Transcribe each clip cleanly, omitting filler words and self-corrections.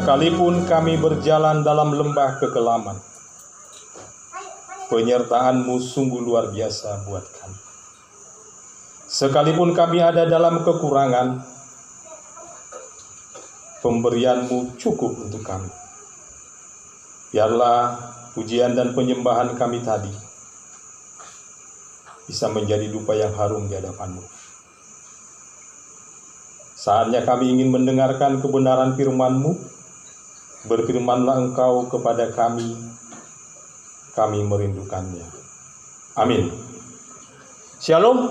Sekalipun kami berjalan dalam lembah kekelaman, penyertaan-Mu sungguh luar biasa buat kami. Sekalipun kami ada dalam kekurangan, pemberian-Mu cukup untuk kami. Biarlah pujian dan penyembahan kami tadi bisa menjadi dupa yang harum di hadapan-Mu. Saatnya kami ingin mendengarkan kebenaran firman-Mu. Berfirmanlah Engkau kepada kami merindukannya. Amin. Shalom.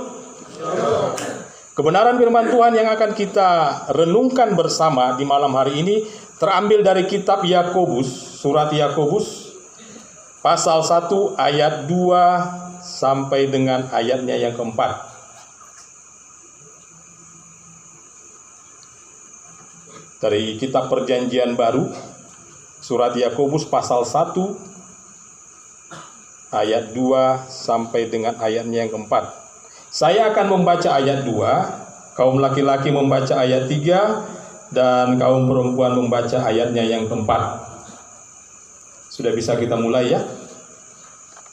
Kebenaran firman Tuhan yang akan kita renungkan bersama di malam hari ini terambil dari kitab Yakobus, surat Yakobus pasal 1 ayat 2 sampai dengan ayatnya yang keempat. Dari kitab Perjanjian Baru, surat Yakobus pasal 1 ayat 2 sampai dengan ayatnya yang keempat. Saya akan membaca ayat 2, kaum laki-laki membaca ayat 3, dan kaum perempuan membaca ayatnya yang keempat. Sudah bisa kita mulai ya?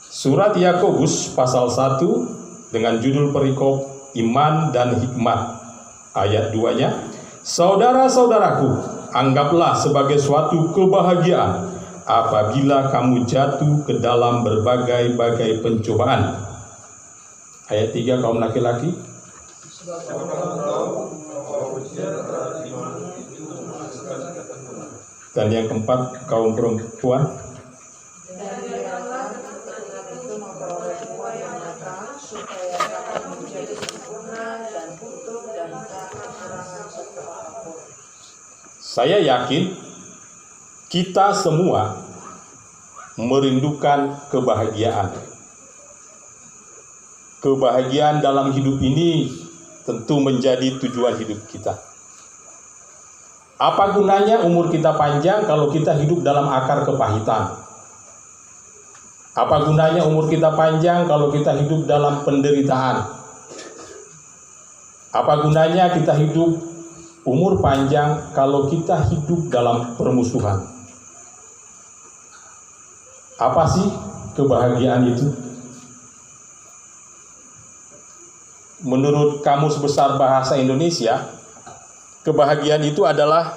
Surat Yakobus pasal 1 dengan judul perikop Iman dan Hikmat. Ayat 2-nya, saudara-saudaraku, anggaplah sebagai suatu kebahagiaan apabila kamu jatuh ke dalam berbagai-bagai pencobaan. Ayat 3, kaum laki-laki. Dan yang keempat, kaum perempuan. Saya yakin kita semua merindukan kebahagiaan. Kebahagiaan dalam hidup ini tentu menjadi tujuan hidup kita. Apa gunanya umur kita panjang kalau kita hidup dalam akar kepahitan? Apa gunanya umur kita panjang kalau kita hidup dalam penderitaan? Apa gunanya kita hidup umur panjang kalau kita hidup dalam permusuhan? Apa sih kebahagiaan itu? Menurut Kamus Besar Bahasa Indonesia, kebahagiaan itu adalah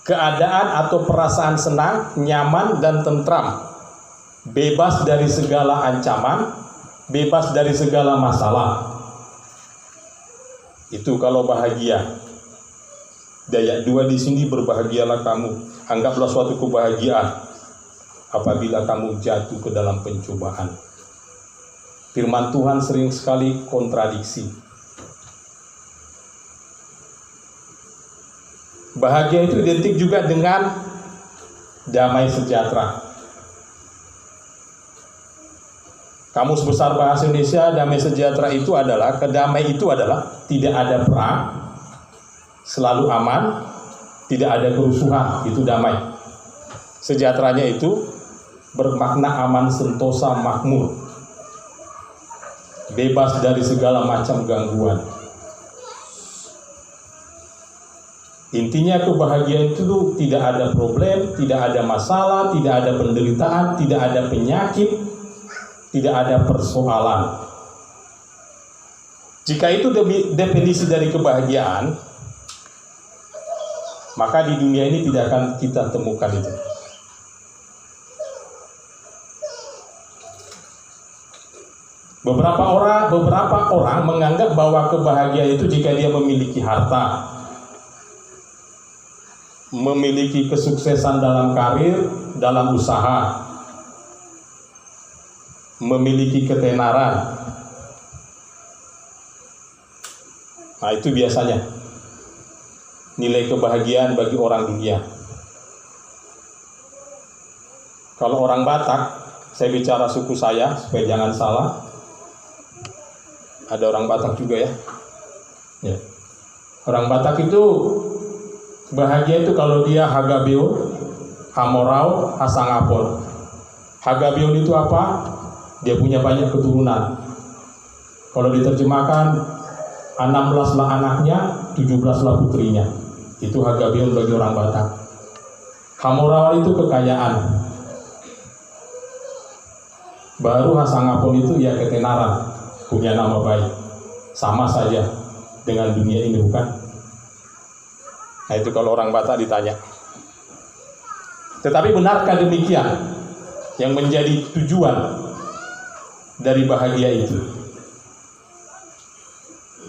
keadaan atau perasaan senang, nyaman, dan tentram, bebas dari segala ancaman, bebas dari segala masalah. Itu kalau bahagia. Ayat 2 di sini, berbahagialah kamu. Anggaplah suatu kebahagiaan apabila kamu jatuh ke dalam pencobaan. Firman Tuhan sering sekali kontradiksi. Bahagia itu identik juga dengan damai sejahtera. Kamus Besar Bahasa Indonesia, damai sejahtera itu adalah, kedamai itu adalah tidak ada perang, selalu aman, tidak ada kerusuhan, itu damai. Sejahteranya itu bermakna aman, sentosa, makmur, bebas dari segala macam gangguan. Intinya kebahagiaan itu tidak ada problem, tidak ada masalah, tidak ada penderitaan, tidak ada penyakit, tidak ada persoalan. Jika itu definisi dari kebahagiaan, maka di dunia ini tidak akan kita temukan itu. Beberapa orang menganggap bahwa kebahagiaan itu jika dia memiliki harta, memiliki kesuksesan dalam karir, dalam usaha, memiliki ketenaran. Nah, itu biasanya nilai kebahagiaan bagi orang dunia. Kalau orang Batak, saya bicara suku saya supaya jangan salah. Ada orang Batak juga ya. Orang Batak itu bahagia itu kalau dia hagabeon, hamorau, hasangapon. Hagabeon itu apa? Dia punya banyak keturunan. Kalau diterjemahkan, 16 lah anaknya, 17 lah putrinya. Itu Hagabion bagi orang Batak. Hamurawan itu kekayaan. Baru Hasangapon itu ya ketenaran, punya nama baik. Sama saja dengan dunia ini, bukan? Nah itu kalau orang Batak ditanya. Tetapi benarkah demikian yang menjadi tujuan dari bahagia itu?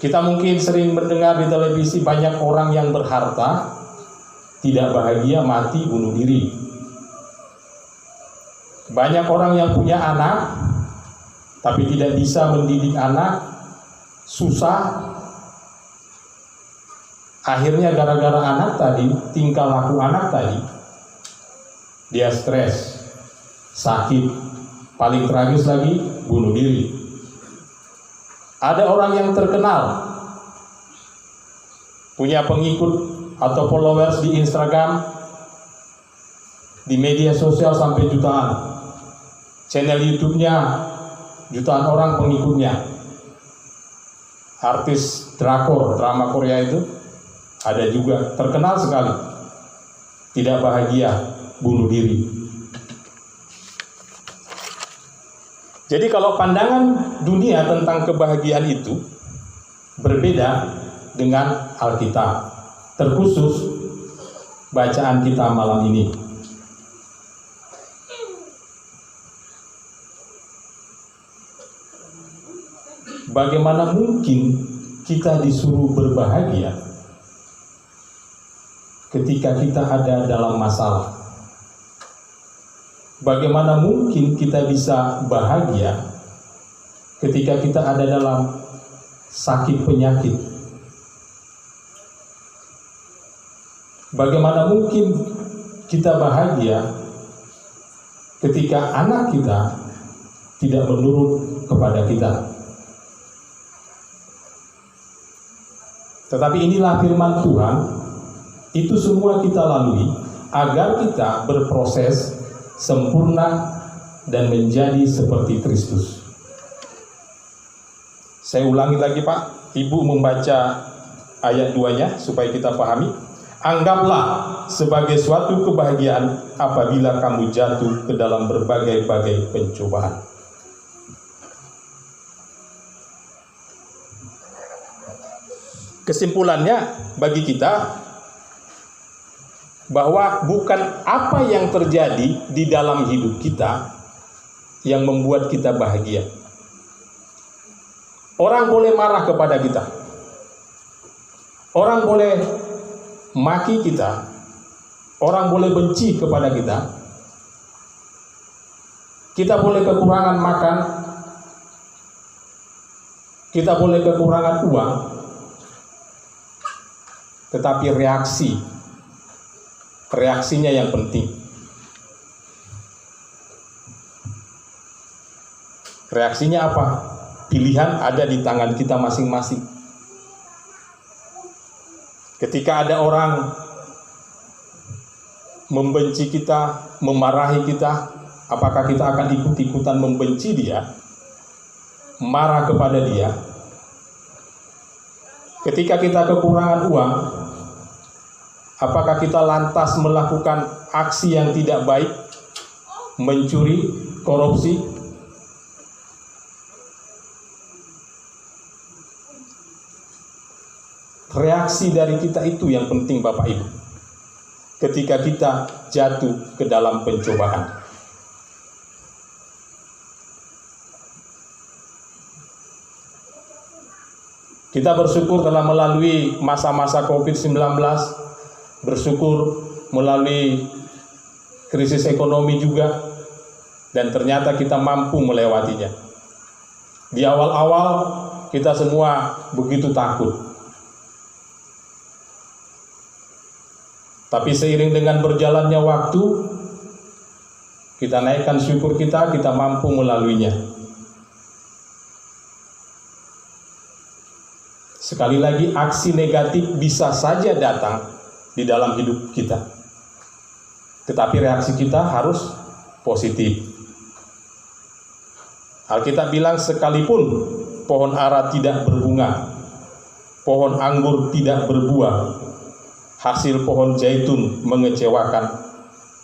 Kita mungkin sering mendengar di televisi banyak orang yang berharta, tidak bahagia, mati, bunuh diri. Banyak orang yang punya anak, tapi tidak bisa mendidik anak, susah. Akhirnya gara-gara anak tadi, tingkah laku anak tadi, dia stres, sakit, paling tragis lagi, bunuh diri. Ada orang yang terkenal, punya pengikut atau followers di Instagram, di media sosial sampai jutaan. Channel YouTube-nya jutaan orang pengikutnya. Artis drakor, drama Korea itu ada juga, terkenal sekali. Tidak bahagia, bunuh diri. Jadi kalau pandangan dunia tentang kebahagiaan itu berbeda dengan Alkitab. Terkhusus bacaan kita malam ini. Bagaimana mungkin kita disuruh berbahagia ketika kita ada dalam masalah? Bagaimana mungkin kita bisa bahagia ketika kita ada dalam sakit penyakit? Bagaimana mungkin kita bahagia ketika anak kita tidak menurut kepada kita? Tetapi inilah firman Tuhan, itu semua kita lalui agar kita berproses sempurna dan menjadi seperti Kristus. Saya ulangi lagi Pak, Ibu membaca ayat 2-nya supaya kita pahami. Anggaplah sebagai suatu kebahagiaan apabila kamu jatuh ke dalam berbagai-bagai pencobaan. Kesimpulannya bagi kita bahwa bukan apa yang terjadi di dalam hidup kita yang membuat kita bahagia. Orang boleh marah kepada kita. Orang boleh maki kita. Orang boleh benci kepada kita. Kita boleh kekurangan makan. Kita boleh kekurangan uang. Tetapi reaksinya yang penting. Reaksinya apa? Pilihan ada di tangan kita masing-masing. Ketika ada orang membenci kita, memarahi kita, apakah kita akan ikut-ikutan membenci dia, marah kepada dia? Ketika kita kekurangan uang, apakah kita lantas melakukan aksi yang tidak baik, mencuri, korupsi? Reaksi dari kita itu yang penting Bapak Ibu. Ketika kita jatuh ke dalam pencobaan. Kita bersyukur telah melalui masa-masa COVID-19, bersyukur melalui krisis ekonomi juga, dan ternyata kita mampu melewatinya. Di awal-awal kita semua begitu takut. Tapi seiring dengan berjalannya waktu, kita naikkan syukur kita mampu melaluinya. Sekali lagi, aksi negatif bisa saja datang di dalam hidup kita. Tetapi reaksi kita harus positif. Alkitab bilang sekalipun pohon ara tidak berbunga, pohon anggur tidak berbuah, hasil pohon zaitun mengecewakan,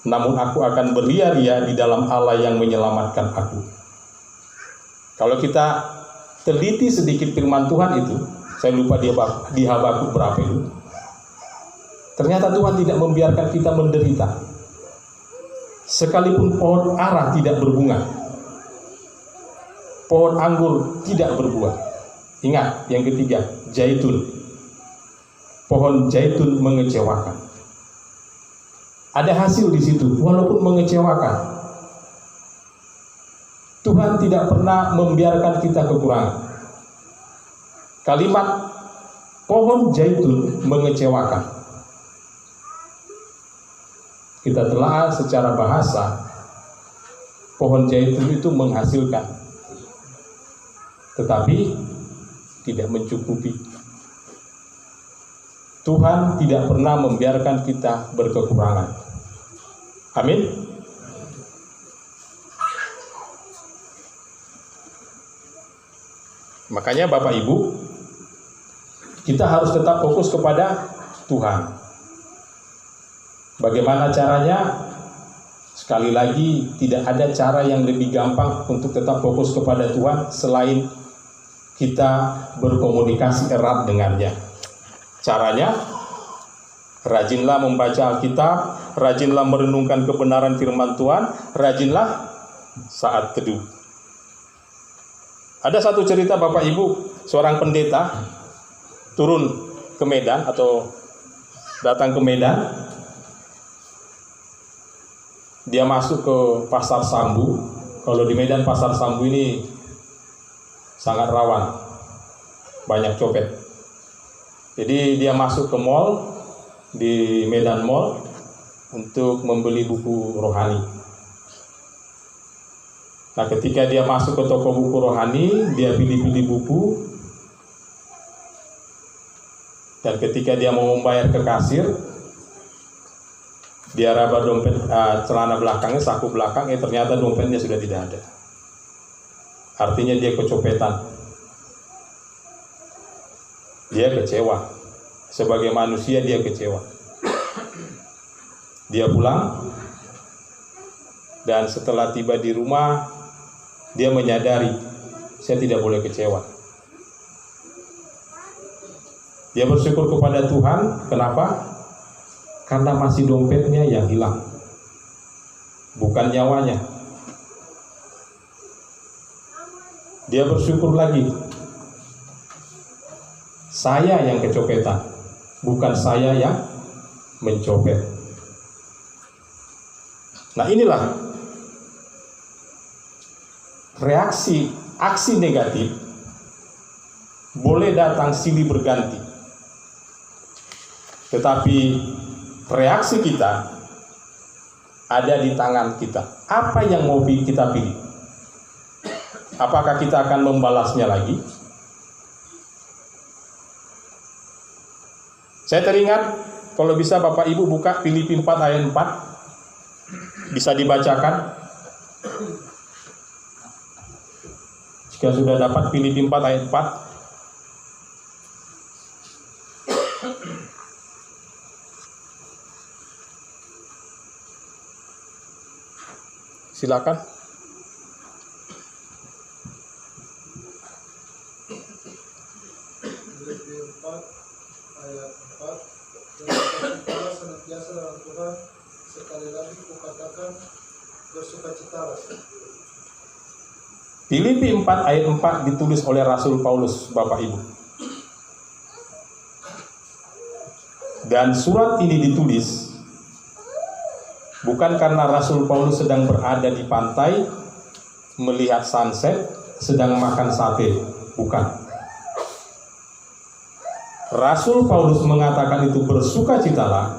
namun aku akan beria-ria di dalam Allah yang menyelamatkan aku. Kalau kita teliti sedikit firman Tuhan itu, saya lupa di Habakuk berapa itu. Ternyata Tuhan tidak membiarkan kita menderita. Sekalipun pohon ara tidak berbunga, pohon anggur tidak berbuah. Ingat, yang ketiga, zaitun. Pohon zaitun mengecewakan. Ada hasil di situ, walaupun mengecewakan. Tuhan tidak pernah membiarkan kita kekurangan. Kalimat pohon zaitun mengecewakan, kita telah secara bahasa, pohon zaitun itu menghasilkan, tetapi tidak mencukupi. Tuhan tidak pernah membiarkan kita berkekurangan. Amin. Makanya Bapak Ibu, kita harus tetap fokus kepada Tuhan. Bagaimana caranya? Sekali lagi, tidak ada cara yang lebih gampang untuk tetap fokus kepada Tuhan selain kita berkomunikasi erat dengannya. Caranya, rajinlah membaca Alkitab, rajinlah merenungkan kebenaran firman Tuhan, rajinlah saat teduh. Ada satu cerita Bapak Ibu, seorang pendeta turun ke Medan atau datang ke Medan. Dia masuk ke Pasar Sambu. Kalau di Medan Pasar Sambu ini sangat rawan, banyak copet. Jadi dia masuk ke mall, di Medan Mall, untuk membeli buku rohani. Nah, ketika dia masuk ke toko buku rohani, dia pilih-pilih buku. Dan ketika dia mau membayar ke kasir, dia raba dompet celana belakangnya, saku belakang, ternyata dompetnya sudah tidak ada. Artinya dia kecopetan. Dia kecewa. Sebagai manusia dia kecewa. Dia pulang, dan setelah tiba di rumah, dia menyadari, saya tidak boleh kecewa. Dia bersyukur kepada Tuhan. Kenapa? Karena masih dompetnya yang hilang, bukan nyawanya. Dia bersyukur lagi, saya yang kecopetan, bukan saya yang mencopet. Nah, inilah reaksi, aksi negatif boleh datang silih berganti, tetapi reaksi kita ada di tangan kita. Apa yang mau kita pilih? Apakah kita akan membalasnya lagi? Saya teringat, kalau bisa Bapak Ibu buka Filipi 4 ayat 4. Bisa dibacakan. Jika sudah dapat Filipi 4 ayat 4. Silakan. Filipi 4 ayat 4. Dan kita senantiasa dalam Tuhan, sekali lagi kukatakan, bersukacitalah. Filipi 4 ayat 4 ditulis oleh Rasul Paulus, Bapak Ibu. Dan surat ini ditulis bukan karena Rasul Paulus sedang berada di pantai melihat sunset, sedang makan sate, bukan. Rasul Paulus mengatakan itu bersukacitalah,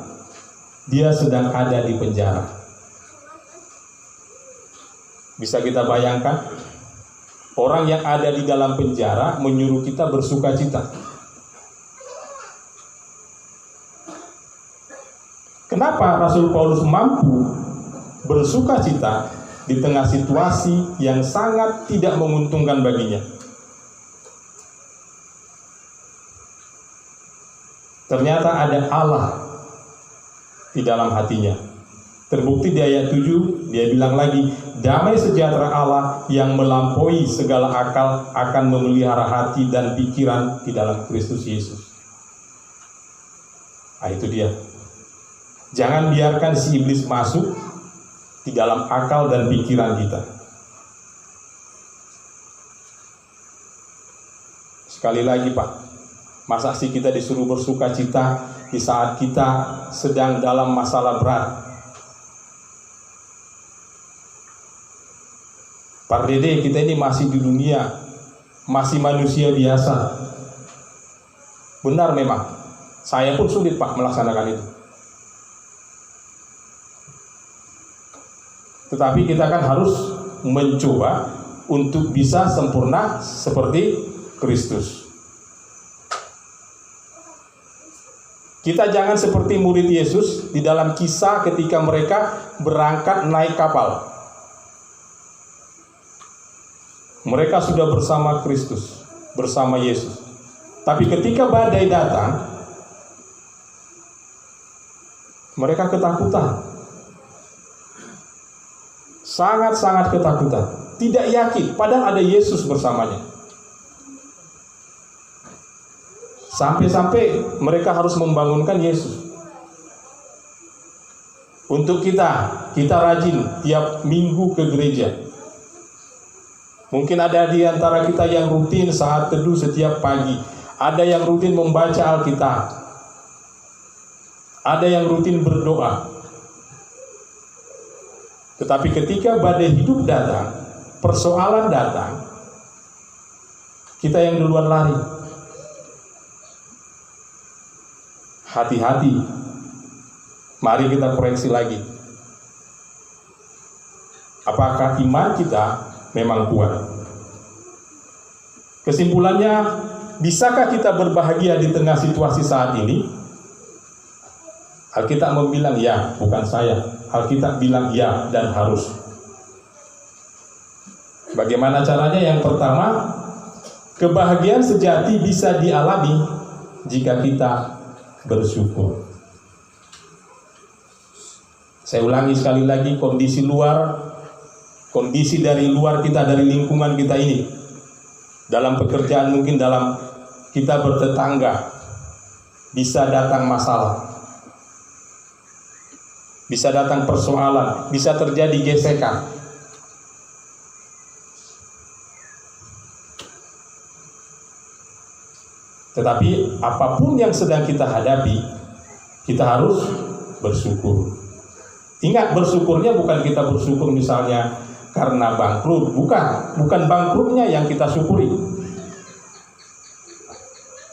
dia sedang ada di penjara. Bisa kita bayangkan, orang yang ada di dalam penjara menyuruh kita bersukacita. Kenapa Rasul Paulus mampu bersukacita di tengah situasi yang sangat tidak menguntungkan baginya? Ternyata ada Allah di dalam hatinya. Terbukti di ayat 7, dia bilang lagi, damai sejahtera Allah yang melampaui segala akal akan memelihara hati dan pikiran di dalam Kristus Yesus. Nah, itu dia. Jangan biarkan si iblis masuk di dalam akal dan pikiran kita. Sekali lagi Pak, masa sih kita disuruh bersuka cita di saat kita sedang dalam masalah berat? Pak Dede, kita ini masih di dunia, masih manusia biasa. Benar memang, saya pun sulit Pak melaksanakan itu. Tetapi kita kan harus mencoba untuk bisa sempurna seperti Kristus. Kita jangan seperti murid Yesus di dalam kisah ketika mereka berangkat naik kapal. Mereka sudah bersama Kristus, bersama Yesus. Tapi ketika badai datang, mereka ketakutan. Sangat-sangat ketakutan. Tidak yakin, padahal ada Yesus bersamanya. Sampai-sampai mereka harus membangunkan Yesus. Untuk kita rajin tiap minggu ke gereja. Mungkin ada di antara kita yang rutin saat teduh setiap pagi. Ada yang rutin membaca Alkitab. Ada yang rutin berdoa. Tetapi ketika badai hidup datang, persoalan datang, kita yang duluan lari. Hati-hati. Mari kita koreksi lagi. Apakah iman kita memang kuat? Kesimpulannya, bisakah kita berbahagia di tengah situasi saat ini? Alkitab bilang ya, bukan saya. Alkitab bilang ya dan harus. Bagaimana caranya? Yang pertama, kebahagiaan sejati bisa dialami jika kita bersyukur. Saya ulangi sekali lagi, kondisi dari luar kita, dari lingkungan kita ini, dalam pekerjaan, mungkin dalam kita bertetangga, bisa datang masalah, bisa datang persoalan, bisa terjadi gesekan. Tetapi apapun yang sedang kita hadapi, kita harus bersyukur. Ingat, bersyukurnya bukan kita bersyukur misalnya karena bangkrut, bukan bangkrutnya yang kita syukuri.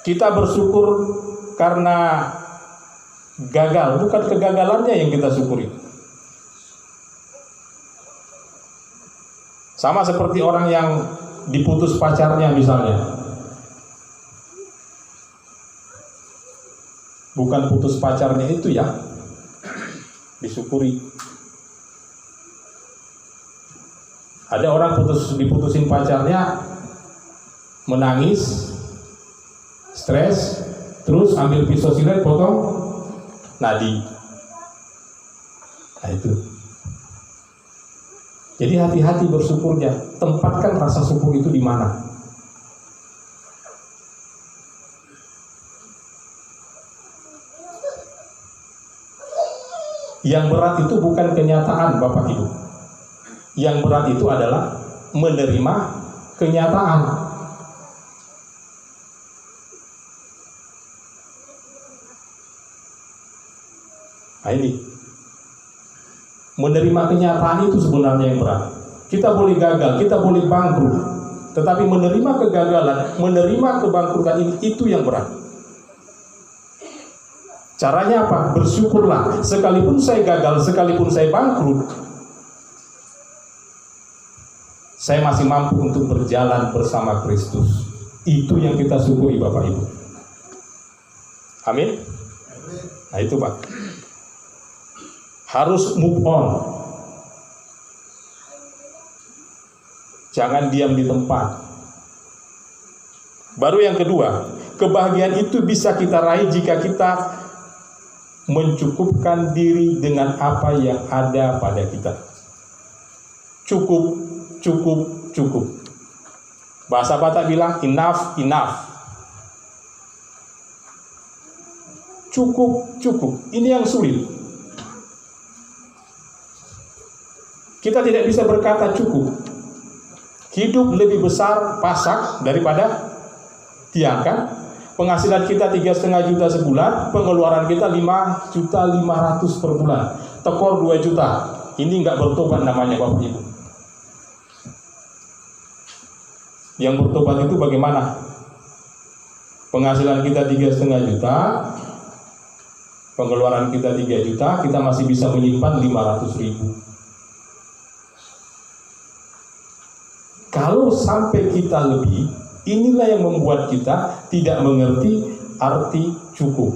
Kita bersyukur karena gagal, bukan kegagalannya yang kita syukuri. Sama seperti orang yang diputus pacarnya misalnya. Bukan putus pacarnya itu ya disyukuri. Ada orang diputusin pacarnya, menangis, stres, terus ambil pisau silet potong nadi. Nah itu. Jadi hati-hati bersyukurnya. Tempatkan rasa syukur itu di mana? Yang berat itu bukan kenyataan, Bapak Ibu. Yang berat itu adalah menerima kenyataan. Nah ini, menerima kenyataan itu sebenarnya yang berat. Kita boleh gagal, kita boleh bangkrut, tetapi menerima kegagalan, menerima kebangkrutan ini, itu yang berat. Caranya apa? Bersyukurlah. Sekalipun saya gagal, sekalipun saya bangkrut, saya masih mampu untuk berjalan bersama Kristus. Itu yang kita syukuri, Bapak Ibu. Amin. Nah itu Pak. Harus move on. Jangan diam di tempat. Baru yang kedua, kebahagiaan itu bisa kita raih jika kita mencukupkan diri dengan apa yang ada pada kita. Cukup, cukup, cukup. Bahasa Batak bilang enough, enough. Cukup, cukup. Ini yang sulit. Kita tidak bisa berkata cukup. Hidup lebih besar pasak daripada tiang, kan? Penghasilan kita 3,5 juta sebulan, pengeluaran kita 5.500.000 per bulan. Tekor 2 juta. Ini nggak bertobat namanya Bapak Ibu. Yang bertobat itu bagaimana? Penghasilan kita 3,5 juta, pengeluaran kita 3 juta, kita masih bisa menyimpan 500.000. Kalau sampai kita lebih, inilah yang membuat kita tidak mengerti arti cukup.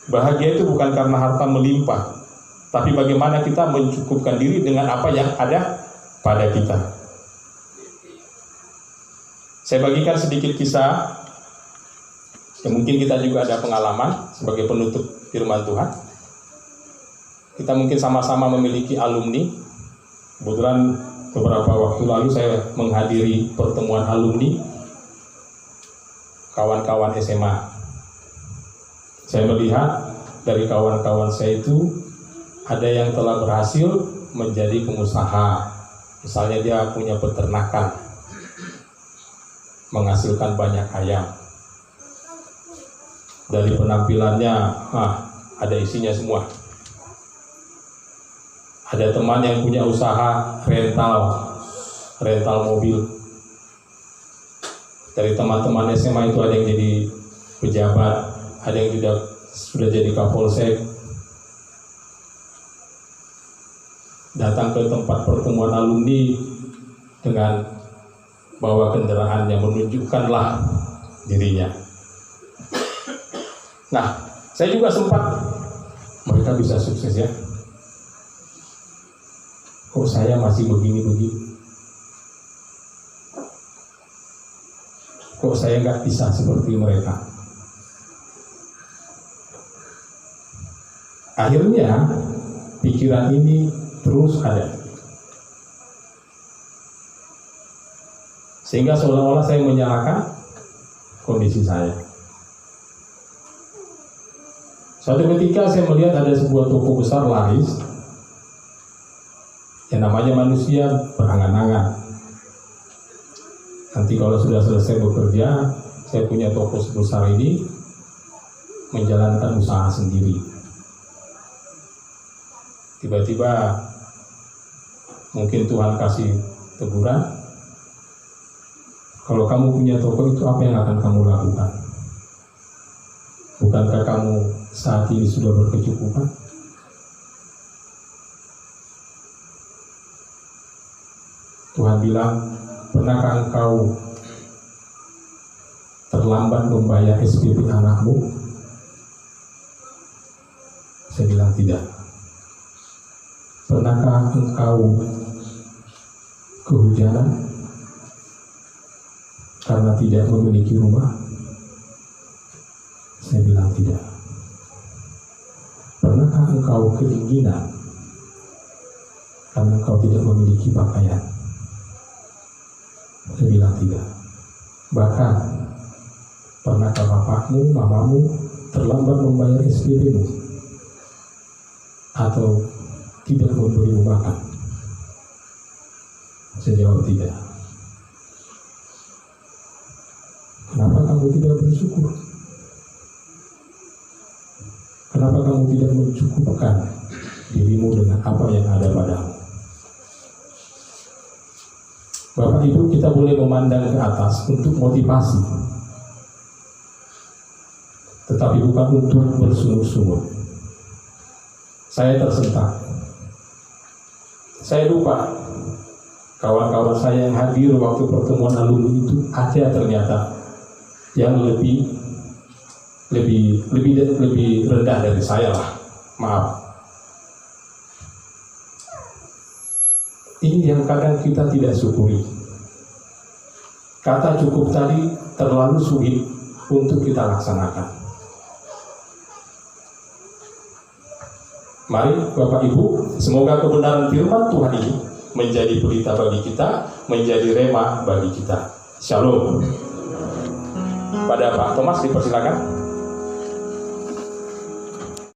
Bahagia itu bukan karena harta melimpah, tapi bagaimana kita mencukupkan diri dengan apa yang ada pada kita. Saya bagikan sedikit kisah, yang mungkin kita juga ada pengalaman sebagai penutup firman Tuhan. Kita mungkin sama-sama memiliki alumni. Kebetulan beberapa waktu lalu saya menghadiri pertemuan alumni kawan-kawan SMA. Saya melihat dari kawan-kawan saya itu ada yang telah berhasil menjadi pengusaha. Misalnya dia punya peternakan, menghasilkan banyak ayam. Dari penampilannya, ada isinya semua. Ada teman yang punya usaha rental mobil. Dari teman-teman SMA itu ada yang jadi pejabat, ada yang sudah jadi kapolsek. Datang ke tempat pertemuan alumni dengan bawa kendaraan yang menunjukkanlah dirinya. Nah, saya juga sempat, mereka bisa sukses ya. Kok saya masih begini-begini? Kok saya nggak bisa seperti mereka? Akhirnya pikiran ini terus ada, sehingga seolah-olah saya menyalahkan kondisi saya. Suatu ketika saya melihat ada sebuah toko besar laris. Yang namanya manusia berangan-angan. Nanti kalau sudah selesai bekerja, saya punya toko sebesar ini, menjalankan usaha sendiri. Tiba-tiba mungkin Tuhan kasih teguran, kalau kamu punya toko itu apa yang akan kamu lakukan? Bukankah kamu saat ini sudah berkecukupan? Tuhan bilang, pernahkah engkau terlambat membayar SPP anakmu? Saya bilang tidak. Pernahkah engkau kehujanan karena tidak memiliki rumah? Saya bilang tidak. Pernahkah engkau kedinginan karena engkau tidak memiliki pakaian? Saya bilang tidak. Bahkan pernahkah bapakmu, mamamu terlambat membayar SPP-mu atau tidak memberimu makan? Saya jawab tidak. Kenapa kamu tidak bersyukur? Kenapa kamu tidak mencukupkan dirimu dengan apa yang ada padamu? Bapak Ibu, kita boleh memandang ke atas untuk motivasi, tetapi bukan untuk bersungut-sungut. Saya tersentak. Saya lupa kawan-kawan saya yang hadir waktu pertemuan alumni itu ada ternyata yang lebih rendah dari saya lah. Maaf. Ini yang kadang kita tidak syukuri. kata cukup tadi terlalu sulit untuk kita laksanakan. Mari Bapak Ibu, semoga kebenaran firman Tuhan ini menjadi berita bagi kita, menjadi rema bagi kita. Shalom. Pada Pak Thomas dipersilakan.